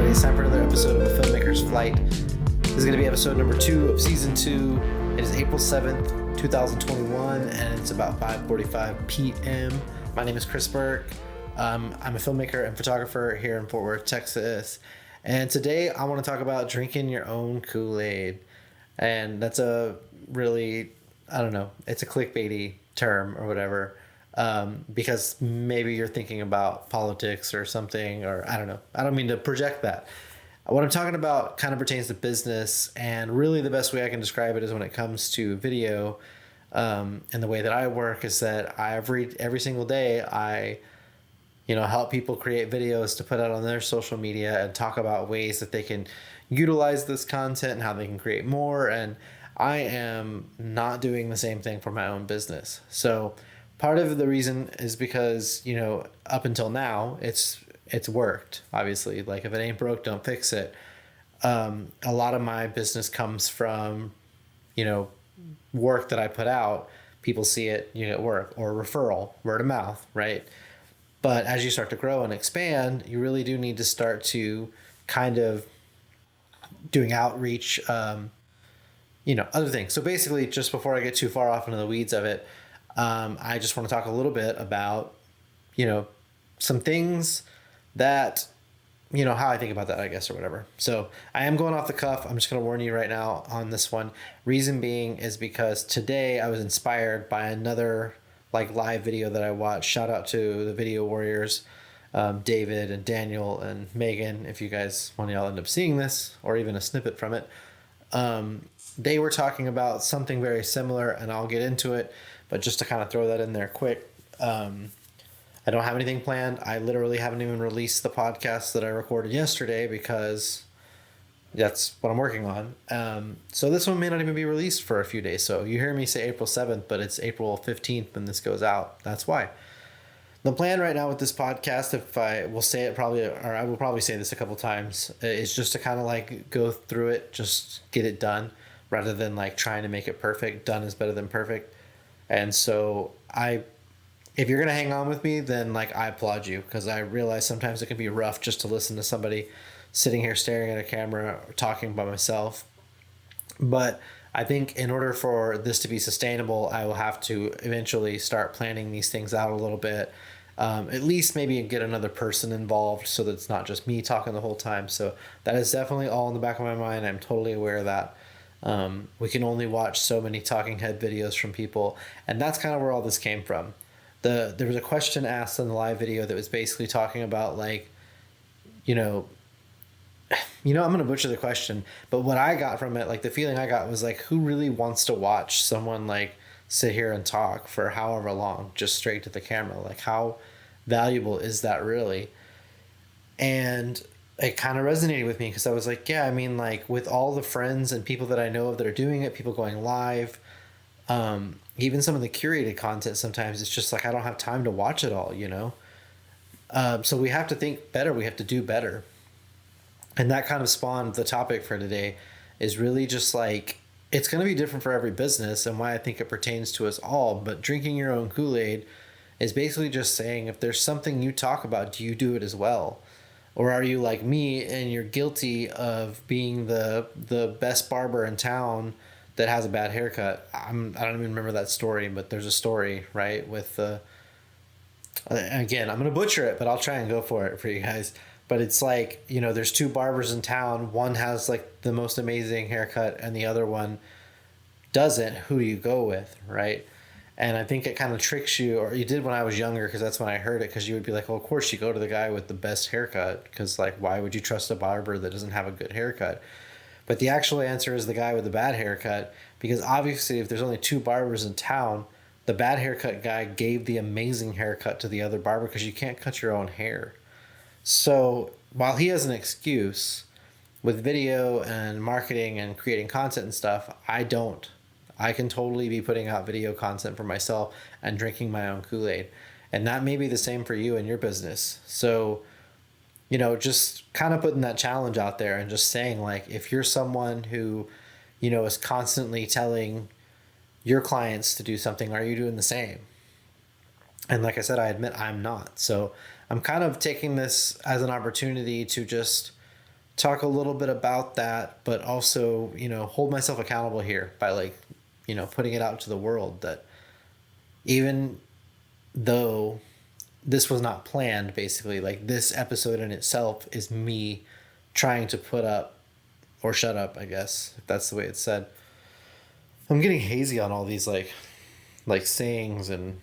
everybody. It's time for another episode of A Filmmaker's Flight. This is going to be episode number 2 of season 2. It is April 7th, 2021, and it's about 5:45 p.m. My name is Chris Burke. I'm a filmmaker and photographer here in Fort Worth, Texas. And today I want to talk about drinking your own Kool-aid. And that's a really, it's a clickbaity term or whatever. Because maybe you're thinking about politics or something, or I don't know. I don't mean to project that. What I'm talking about kind of pertains to business, and really the best way I can describe it is when it comes to video, and the way that I work is that every single day I help people create videos to put out on their social media and talk about ways that they can utilize this content and how they can create more. And I am not doing the same thing for my own business. So part of the reason is because, up until now, it's worked, obviously. Like, if it ain't broke, don't fix it. A lot of my business comes from, work that I put out. People see it, you get work, or referral, word of mouth, right? But as you start to grow and expand, you really do need to start to kind of doing outreach, other things. So basically, just before I get too far off into the weeds of it, I just want to talk a little bit about, some things that, how I think about that, I guess, or whatever. So I am going off the cuff. I'm just going to warn you right now on this one. Reason being is because today I was inspired by another live video that I watched. Shout out to the video warriors, David and Daniel and Megan. If you guys, one of y'all end up seeing this or even a snippet from it, they were talking about something very similar, and I'll get into it. But just to kind of throw that in there quick, I don't have anything planned. I literally haven't even released the podcast that I recorded yesterday because that's what I'm working on. So this one may not even be released for a few days. So you hear me say April 7th, but it's April 15th when this goes out. That's why. The plan right now with this podcast, if I will say it probably, or I will probably say this a couple times, is just to kind of go through it, just get it done, rather than trying to make it perfect. Done is better than perfect. And so if you're going to hang on with me, then I applaud you, because I realize sometimes it can be rough just to listen to somebody sitting here staring at a camera or talking by myself. But I think in order for this to be sustainable, I will have to eventually start planning these things out a little bit. At least maybe get another person involved so that it's not just me talking the whole time. So that is definitely all in the back of my mind. I'm totally aware of that. We can only watch so many talking head videos from people, and that's kind of where all this came from. There was a question asked in the live video that was basically talking about I'm going to butcher the question, but what I got from it, the feeling I got was who really wants to watch someone sit here and talk for however long, just straight to the camera? How valuable is that really? And it kind of resonated with me, because I was with all the friends and people that I know of that are doing it, people going live, even some of the curated content, sometimes it's just I don't have time to watch it all, so we have to think better. We have to do better. And that kind of spawned the topic for today, is really just it's going to be different for every business, and why I think it pertains to us all. But drinking your own Kool-Aid is basically just saying, if there's something you talk about, do you do it as well? Or are you like me and you're guilty of being the best barber in town that has a bad haircut? I don't even remember that story, but there's a story, right? With again, I'm going to butcher it, but I'll try and go for it for you guys. But it's there's two barbers in town. One has the most amazing haircut and the other one doesn't. Who do you go with, right? And I think it kind of tricks you, or you did when I was younger, because that's when I heard it, because you would be well, of course you go to the guy with the best haircut, because why would you trust a barber that doesn't have a good haircut? But the actual answer is the guy with the bad haircut, because obviously if there's only two barbers in town, the bad haircut guy gave the amazing haircut to the other barber, because you can't cut your own hair. So while he has an excuse with video and marketing and creating content and stuff, I don't. I can totally be putting out video content for myself and drinking my own Kool-Aid. And that may be the same for you and your business. So, just kind of putting that challenge out there and just saying, if you're someone who, is constantly telling your clients to do something, are you doing the same? And like I said, I admit I'm not. So I'm kind of taking this as an opportunity to just talk a little bit about that, but also, hold myself accountable here by like, putting it out to the world that even though this was not planned, basically, like this episode in itself is me trying to put up or shut up, I guess, if that's the way it's said. I'm getting hazy on all these like sayings and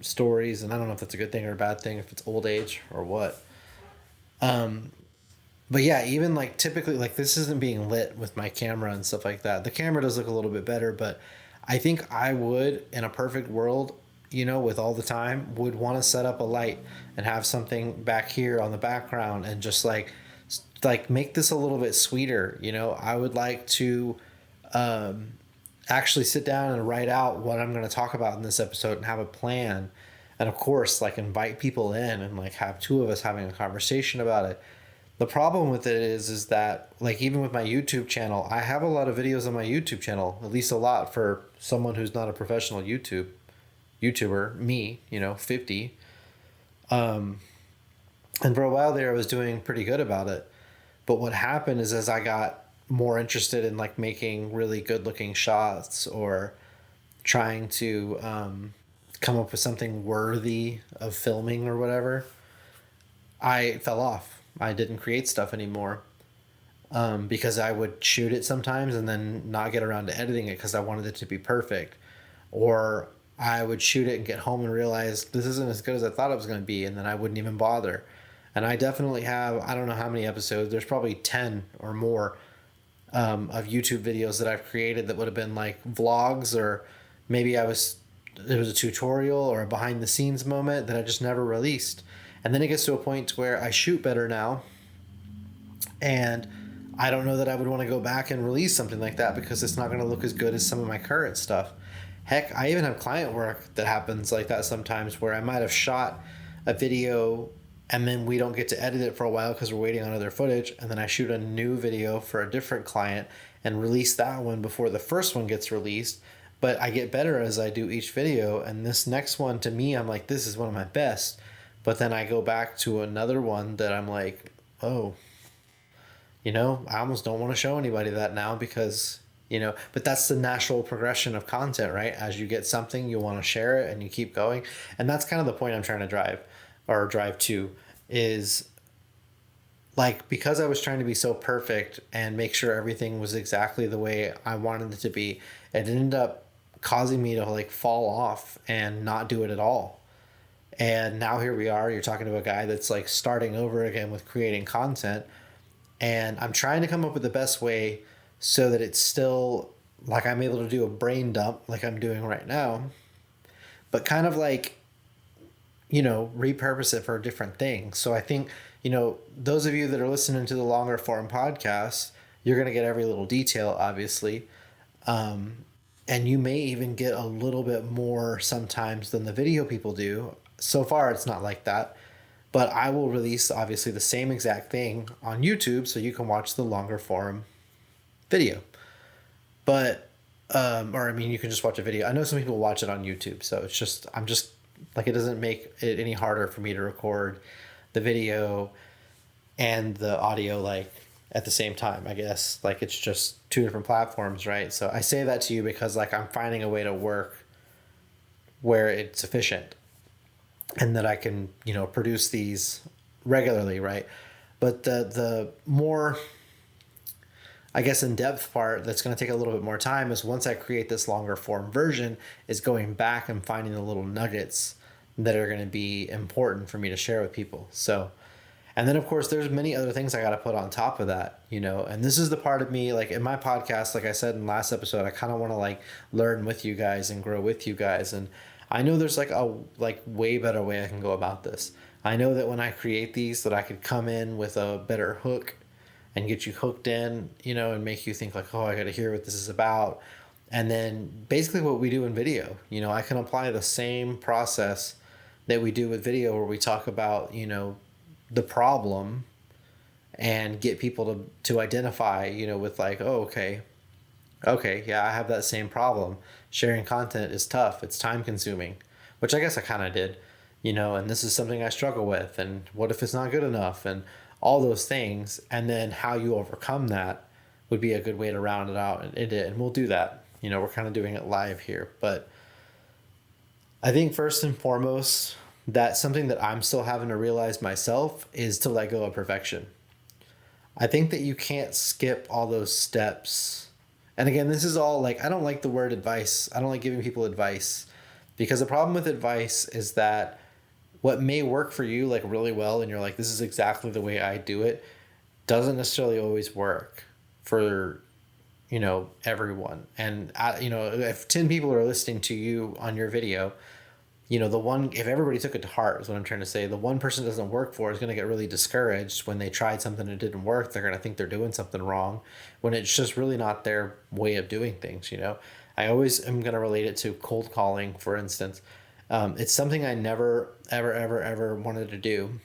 stories, and I don't know if that's a good thing or a bad thing, if it's old age or what. But yeah, even like typically, like this isn't being lit with my camera and stuff like that. The camera does look a little bit better, but I think I would, in a perfect world, with all the time, would want to set up a light and have something back here on the background and just like make this a little bit sweeter. I would like to actually sit down and write out what I'm going to talk about in this episode and have a plan. And of course, like invite people in and like have two of us having a conversation about it. The problem with it is that like even with my YouTube channel, I have a lot of videos on my YouTube channel, at least a lot for someone who's not a professional YouTuber, me, 50. And for a while there, I was doing pretty good about it. But what happened is as I got more interested in like making really good looking shots or trying to come up with something worthy of filming or whatever, I fell off. I didn't create stuff anymore because I would shoot it sometimes and then not get around to editing it because I wanted it to be perfect. Or I would shoot it and get home and realize this isn't as good as I thought it was going to be, and then I wouldn't even bother. And I definitely have, I don't know how many episodes, there's probably 10 or more of YouTube videos that I've created that would have been like vlogs, or maybe it was a tutorial or a behind the scenes moment that I just never released. And then it gets to a point where I shoot better now, and I don't know that I would want to go back and release something like that because it's not going to look as good as some of my current stuff. Heck, I even have client work that happens like that sometimes where I might have shot a video and then we don't get to edit it for a while because we're waiting on other footage, and then I shoot a new video for a different client and release that one before the first one gets released. But I get better as I do each video, and this next one, to me, I'm like, this is one of my best. But then I go back to another one that I'm like, oh, I almost don't want to show anybody that now because, but that's the natural progression of content, right? As you get something, you want to share it and you keep going. And that's kind of the point I'm trying to drive to, is like, because I was trying to be so perfect and make sure everything was exactly the way I wanted it to be, it ended up causing me to like fall off and not do it at all. And now here we are, you're talking to a guy that's like starting over again with creating content. And I'm trying to come up with the best way so that it's still like I'm able to do a brain dump like I'm doing right now, but kind of like, repurpose it for different things. So I think, those of you that are listening to the longer form podcast, you're going to get every little detail, obviously. And you may even get a little bit more sometimes than the video people do. So far, it's not like that. But I will release, obviously, the same exact thing on YouTube so you can watch the longer form video. But, you can just watch a video. I know some people watch it on YouTube, so it's just, like, it doesn't make it any harder for me to record the video and the audio, like, at the same time, I guess. Like, it's just two different platforms, right? So I say that to you because, like, I'm finding a way to work where it's efficient and that I can, produce these regularly, right? But the more, I guess, in-depth part that's going to take a little bit more time is once I create this longer form version, is going back and finding the little nuggets that are going to be important for me to share with people. So, and then of course there's many other things I got to put on top of that, and this is the part of me, like in my podcast, like I said in the last episode, I kind of want to like learn with you guys and grow with you guys. And I know there's like a way better way I can go about this. I know that when I create these, that I could come in with a better hook and get you hooked in, and make you think like, oh, I got to hear what this is about. And then basically what we do in video, I can apply the same process that we do with video where we talk about, the problem and get people to identify, with like, oh, okay, yeah, I have that same problem. Sharing content is tough. It's time consuming, which I guess I kind of did, and this is something I struggle with. And what if it's not good enough? And all those things, and then how you overcome that would be a good way to round it out. And we'll do that. We're kind of doing it live here, but I think first and foremost, that something that I'm still having to realize myself is to let go of perfection. I think that you can't skip all those steps. And again, this is all like, I don't like the word advice. I don't like giving people advice, because the problem with advice is that what may work for you like really well, and you're like, this is exactly the way I do it, doesn't necessarily always work for everyone. And if 10 people are listening to you on your video, if everybody took it to heart is what I'm trying to say, the one person it doesn't work for is going to get really discouraged when they tried something and it didn't work. They're going to think they're doing something wrong when it's just really not their way of doing things. I always am going to relate it to cold calling, for instance. It's something I never, ever, ever, ever wanted to do,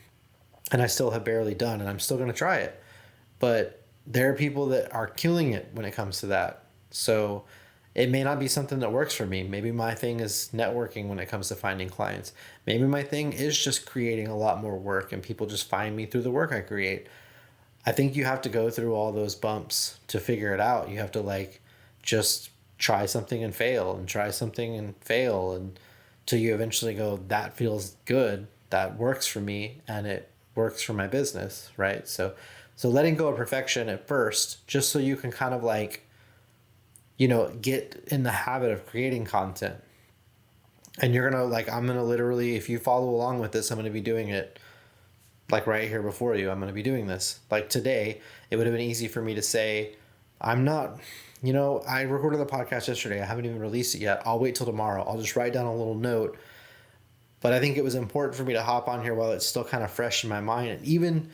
and I still have barely done, and I'm still going to try it. But there are people that are killing it when it comes to that. So it may not be something that works for me. Maybe my thing is networking when it comes to finding clients. Maybe my thing is just creating a lot more work and people just find me through the work I create. I think you have to go through all those bumps to figure it out. You have to just try something and fail and try something and fail, and till you eventually go, that feels good, that works for me, and it works for my business, right? So letting go of perfection at first, just so you can kind of get in the habit of creating content. And you're going to I'm going to literally, if you follow along with this, I'm going to be doing it right here before you. I'm going to be doing this. Today, it would have been easy for me to say, I'm not, I recorded the podcast yesterday. I haven't even released it yet. I'll wait till tomorrow. I'll just write down a little note. But I think it was important for me to hop on here while it's still kind of fresh in my mind, and even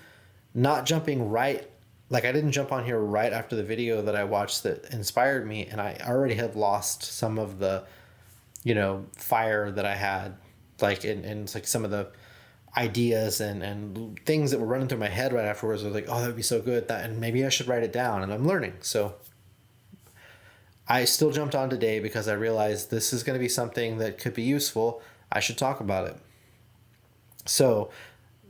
not jumping right. I didn't jump on here right after the video that I watched that inspired me, and I already had lost some of the, fire that I had, in some of the ideas and things that were running through my head right afterwards. I was like, oh, that would be so good, and maybe I should write it down, and I'm learning. So I still jumped on today because I realized this is going to be something that could be useful. I should talk about it. So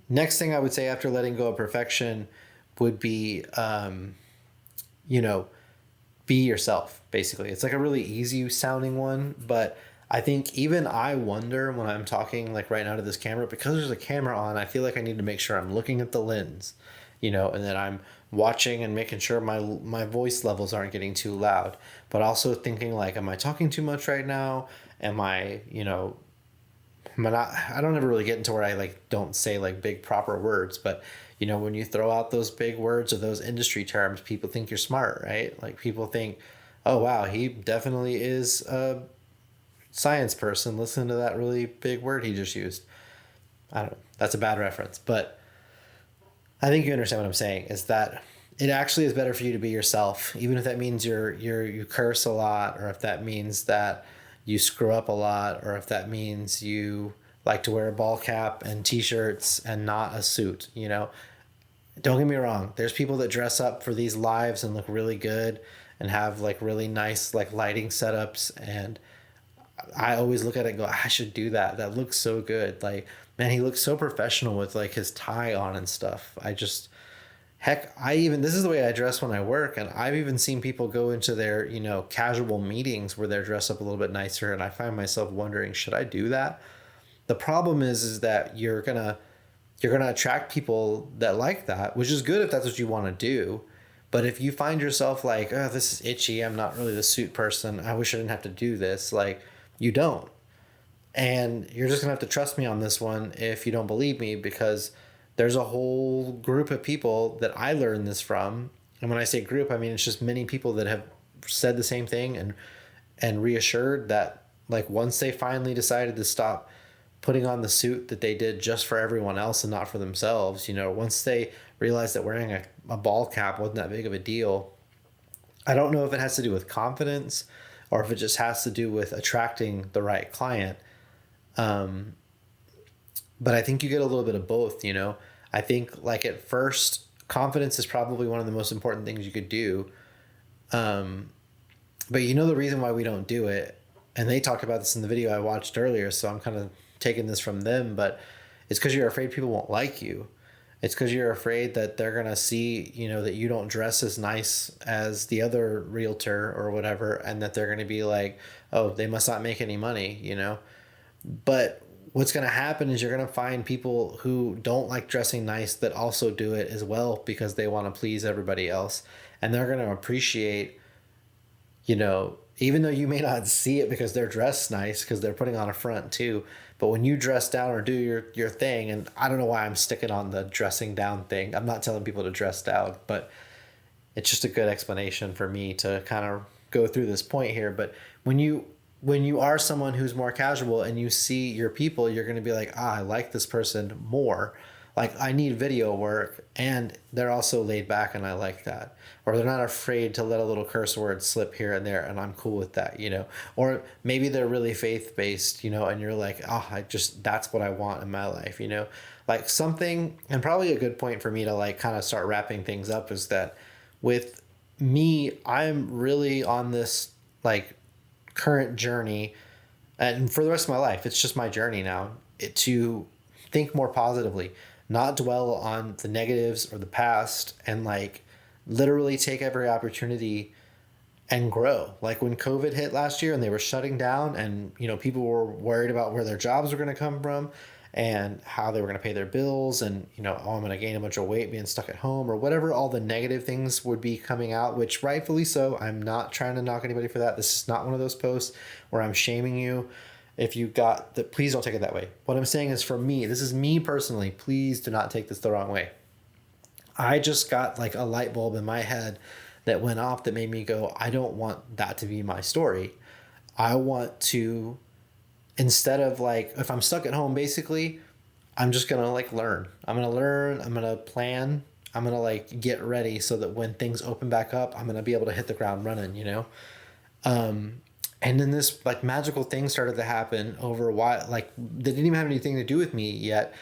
next thing I would say after letting go of perfection would be, be yourself, basically. It's a really easy sounding one, but I think even I wonder when I'm talking right now to this camera, because there's a camera on, I feel like I need to make sure I'm looking at the lens, and that I'm watching and making sure my voice levels aren't getting too loud, but also thinking am I talking too much right now? Am I, I don't ever really get into where I don't say big proper words, but when you throw out those big words or those industry terms, people think you're smart, right? People think, oh wow, he definitely is a science person. Listen to that really big word he just used. I don't know. That's a bad reference, but I think you understand what I'm saying, is that it actually is better for you to be yourself, even if that means you curse a lot, or if that means that you screw up a lot, or if that means you like to wear a ball cap and t-shirts and not a suit. Don't get me wrong, there's people that dress up for these lives and look really good and have really nice lighting setups, and I always look at it and go, I should do that. That looks so good. Man, he looks so professional with his tie on and stuff. This is the way I dress when I work, and I've even seen people go into their, casual meetings where they're dressed up a little bit nicer, and I find myself wondering, should I do that? The problem is that you're gonna attract people that like that, which is good if that's what you want to do. But if you find yourself oh, this is itchy, I'm not really the suit person, I wish I didn't have to do this, you don't. And you're just gonna have to trust me on this one if you don't believe me, because there's a whole group of people that I learned this from. And when I say group, I mean it's just many people that have said the same thing and reassured that once they finally decided to stop putting on the suit that they did just for everyone else and not for themselves, once they realized that wearing a ball cap wasn't that big of a deal. I don't know if it has to do with confidence or if it just has to do with attracting the right client. But I think you get a little bit of both, I think at first, confidence is probably one of the most important things you could do. But the reason why we don't do it, and they talked about this in the video I watched earlier, so I'm kind of taking this from them, but it's because you're afraid people won't like you. It's because you're afraid that they're gonna see, that you don't dress as nice as the other realtor or whatever, and that they're gonna be like, oh, they must not make any money. But what's gonna happen is you're gonna find people who don't like dressing nice that also do it as well because they want to please everybody else, and they're gonna appreciate, even though you may not see it because they're dressed nice because they're putting on a front too. But when you dress down or do your thing, and I don't know why I'm sticking on the dressing down thing. I'm not telling people to dress down, but it's just a good explanation for me to kind of go through this point here. But when you are someone who's more casual and you see your people, you're going to be like, I like this person more. Like, I need video work, and they're also laid back, and I like that. Or they're not afraid to let a little curse word slip here and there, and I'm cool with that. Or maybe they're really faith based, and you're like, that's what I want in my life. Like something, and probably a good point for me to like kind of start wrapping things up is that with me, I'm really on this like current journey, and for the rest of my life, it's just my journey now, to think more positively, not dwell on the negatives or the past, and like literally take every opportunity and grow. Like when COVID hit last year and they were shutting down, and people were worried about where their jobs were going to come from and how they were going to pay their bills, and oh, I'm going to gain a bunch of weight being stuck at home, or whatever all the negative things would be coming out, which rightfully so. I'm not trying to knock anybody for that. This is not one of those posts where I'm shaming you. If you got that, please don't take it that way. What I'm saying is, for me, this is me personally. Please do not take this the wrong way. I just got like a light bulb in my head that went off that made me go, I don't want that to be my story. I want to, instead of like, if I'm stuck at home, basically, I'm just going to like learn. I'm going to learn. I'm going to plan. I'm going to like get ready so that when things open back up, I'm going to be able to hit the ground running. And then this like magical thing started to happen over a while. Like, they didn't even have anything to do with me yet.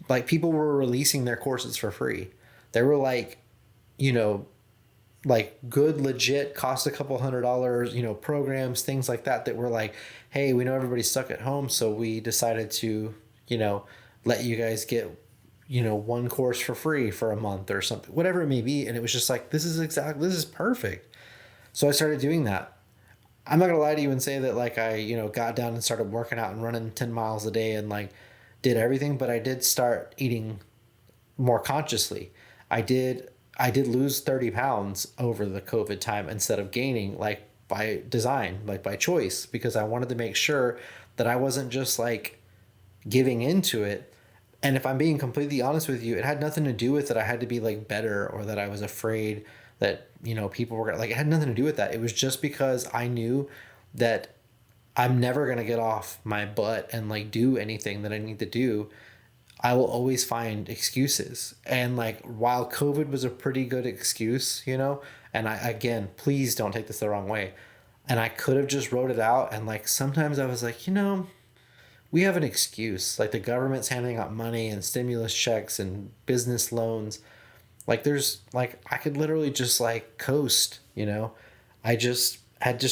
Like, people were releasing their courses for free. They were like, you know, like good, legit, cost a couple $100, programs, things like that, that were like, hey, we know everybody's stuck at home, so we decided to, let you guys get, one course for free for a month or something, whatever it may be. And it was just like, this is perfect. So I started doing that. I'm not gonna lie to you and say that like I, got down and started working out and running 10 miles a day and like did everything, but I did start eating more consciously. I did I did lose 30 pounds over the COVID time instead of gaining, like by design, like by choice, because I wanted to make sure that I wasn't just like giving into it. And if I'm being completely honest with you, it had nothing to do with that I had to be like better or that I was afraid that, people were like, it had nothing to do with that. It was just because I knew that I'm never going to get off my butt and like do anything that I need to do. I will always find excuses. And like, while COVID was a pretty good excuse, and again, please don't take this the wrong way. And I could have just wrote it out. And like, sometimes I was like, we have an excuse. Like, the government's handing out money and stimulus checks and business loans. Like, I could literally just like coast. I just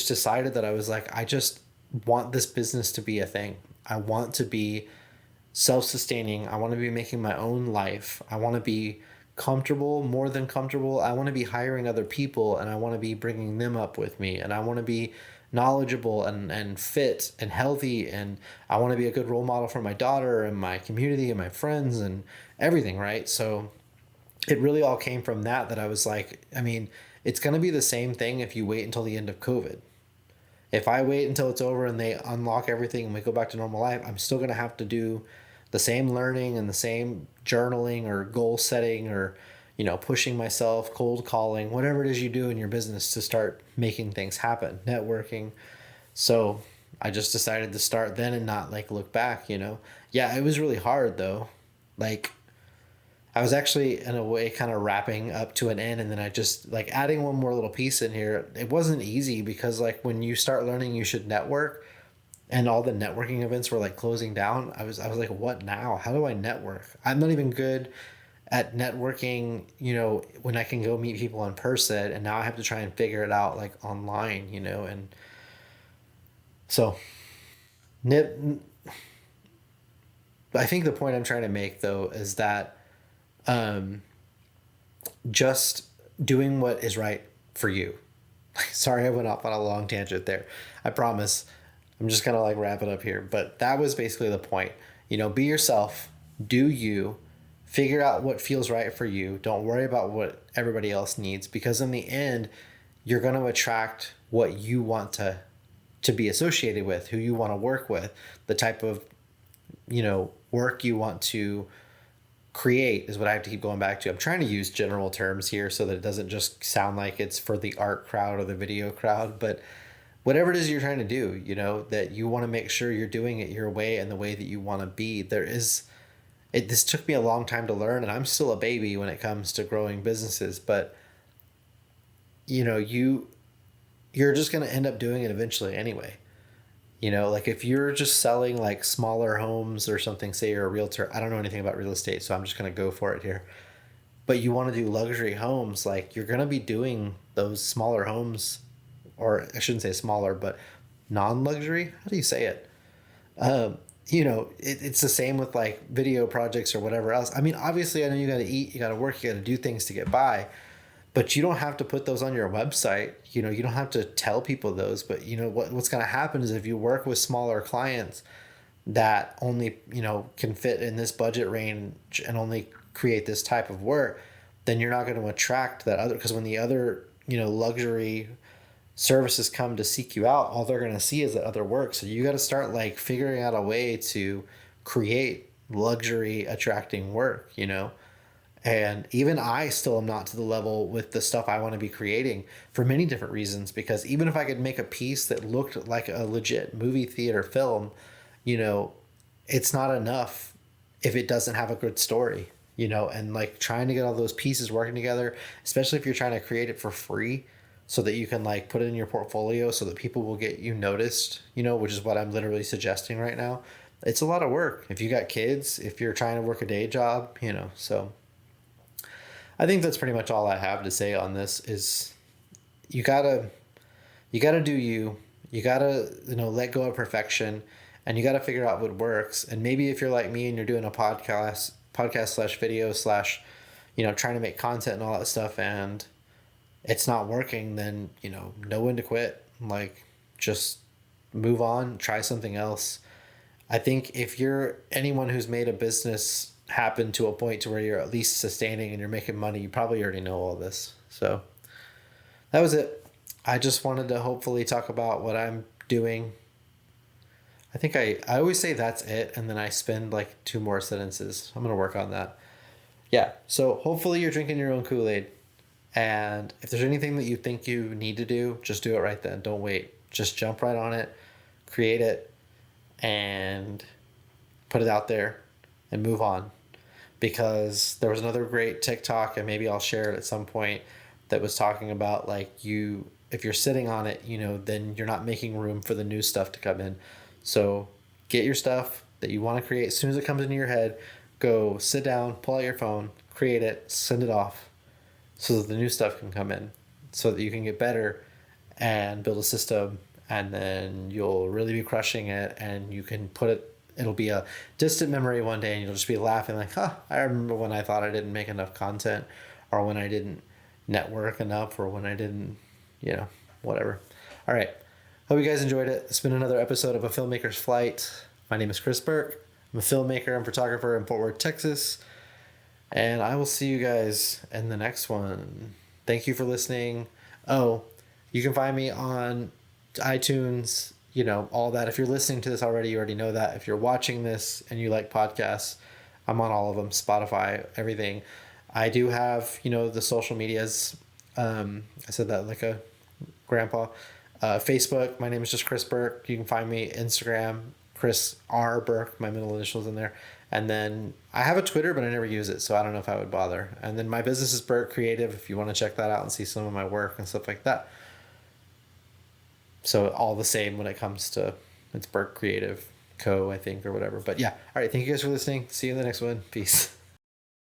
decided that I was like, I just want this business to be a thing. I want to be self-sustaining. I want to be making my own life. I want to be comfortable, more than comfortable. I want to be hiring other people, and I want to be bringing them up with me, and I want to be knowledgeable and fit and healthy, and I want to be a good role model for my daughter and my community and my friends and everything, right? So it really all came from that I was like, I mean, it's going to be the same thing if you wait until the end of COVID. If I wait until it's over and they unlock everything and we go back to normal life, I'm still going to have to do the same learning and the same journaling or goal setting or, pushing myself, cold calling, whatever it is you do in your business to start making things happen, networking. So I just decided to start then and not like look back. Yeah, it was really hard though. Like, I was actually in a way kind of wrapping up to an end, and then I just like adding one more little piece in here. It wasn't easy because like when you start learning you should network, and all the networking events were like closing down. I was like, what now? How do I network? I'm not even good at networking, when I can go meet people in person, and now I have to try and figure it out like online, and so I think the point I'm trying to make though is that just doing what is right for you. Sorry, I went off on a long tangent there. I promise. I'm just gonna like wrap it up here. But that was basically the point. Be yourself, do you, figure out what feels right for you. Don't worry about what everybody else needs, because in the end, you're gonna attract what you want to be associated with, who you want to work with, the type of work you want to create is what I have to keep going back to. I'm trying to use general terms here so that it doesn't just sound like it's for the art crowd or the video crowd, but whatever it is you're trying to do, that you want to make sure you're doing it your way and the way that you want to be. This took me a long time to learn, and I'm still a baby when it comes to growing businesses, but you're just going to end up doing it eventually anyway. Like if you're just selling like smaller homes or something, say you're a realtor, I don't know anything about real estate, so I'm just going to go for it here. But you want to do luxury homes, like you're going to be doing those smaller homes, or I shouldn't say smaller, but non-luxury. How do you say it? It's the same with like video projects or whatever else. I mean, obviously I know you got to eat, you got to work, you got to do things to get by, but you don't have to put those on your website. You don't have to tell people those, but what's going to happen is if you work with smaller clients that only, can fit in this budget range and only create this type of work, then you're not going to attract that other, because when the other, luxury services come to seek you out, all they're going to see is that other work. So you got to start like figuring out a way to create luxury attracting work, And even I still am not to the level with the stuff I want to be creating for many different reasons, because even if I could make a piece that looked like a legit movie theater film, it's not enough if it doesn't have a good story, and like trying to get all those pieces working together, especially if you're trying to create it for free so that you can like put it in your portfolio so that people will get you noticed, which is what I'm literally suggesting right now. It's a lot of work. If you got kids, if you're trying to work a day job, so I think that's pretty much all I have to say on this. Is you gotta do you gotta let go of perfection, and you gotta figure out what works. And maybe if you're like me and you're doing a podcast / video / trying to make content and all that stuff, and it's not working, then know when to quit. Like just move on, try something else. I think if you're anyone who's made a business happen to a point to where you're at least sustaining and you're making money, you probably already know all this. So that was it. I just wanted to hopefully talk about what I'm doing. I think I always say that's it, and then I spend like 2 more sentences. I'm going to work on that. Yeah, so hopefully you're drinking your own Kool-Aid. And if there's anything that you think you need to do, just do it right then. Don't wait. Just jump right on it, create it, and put it out there and move on. Because there was another great TikTok, and maybe I'll share it at some point, that was talking about like if you're sitting on it, then you're not making room for the new stuff to come in. So get your stuff that you want to create. As soon as it comes into your head, go sit down, pull out your phone, create it, send it off, so that the new stuff can come in, so that you can get better and build a system, and then you'll really be crushing it, and you can it'll be a distant memory one day, and you'll just be laughing like, I remember when I thought I didn't make enough content, or when I didn't network enough, or when I didn't, whatever. All right. Hope you guys enjoyed it. It's been another episode of A Filmmaker's Flight. My name is Chris Burke. I'm a filmmaker and photographer in Fort Worth, Texas. And I will see you guys in the next one. Thank you for listening. Oh, you can find me on iTunes, all that. If you're listening to this already, you already know that. If you're watching this and you like podcasts, I'm on all of them, Spotify, everything. I do have, the social medias. I said that like a grandpa. Facebook, my name is just Chris Burke. You can find me Instagram, Chris R. Burke, my middle initials in there. And then I have a Twitter, but I never use it, so I don't know if I would bother. And then my business is Burke Creative, if you want to check that out and see some of my work and stuff like that. So all the same when it comes to, it's Burke Creative Co., I think, or whatever. But yeah, all right, thank you guys for listening. See you in the next one. Peace.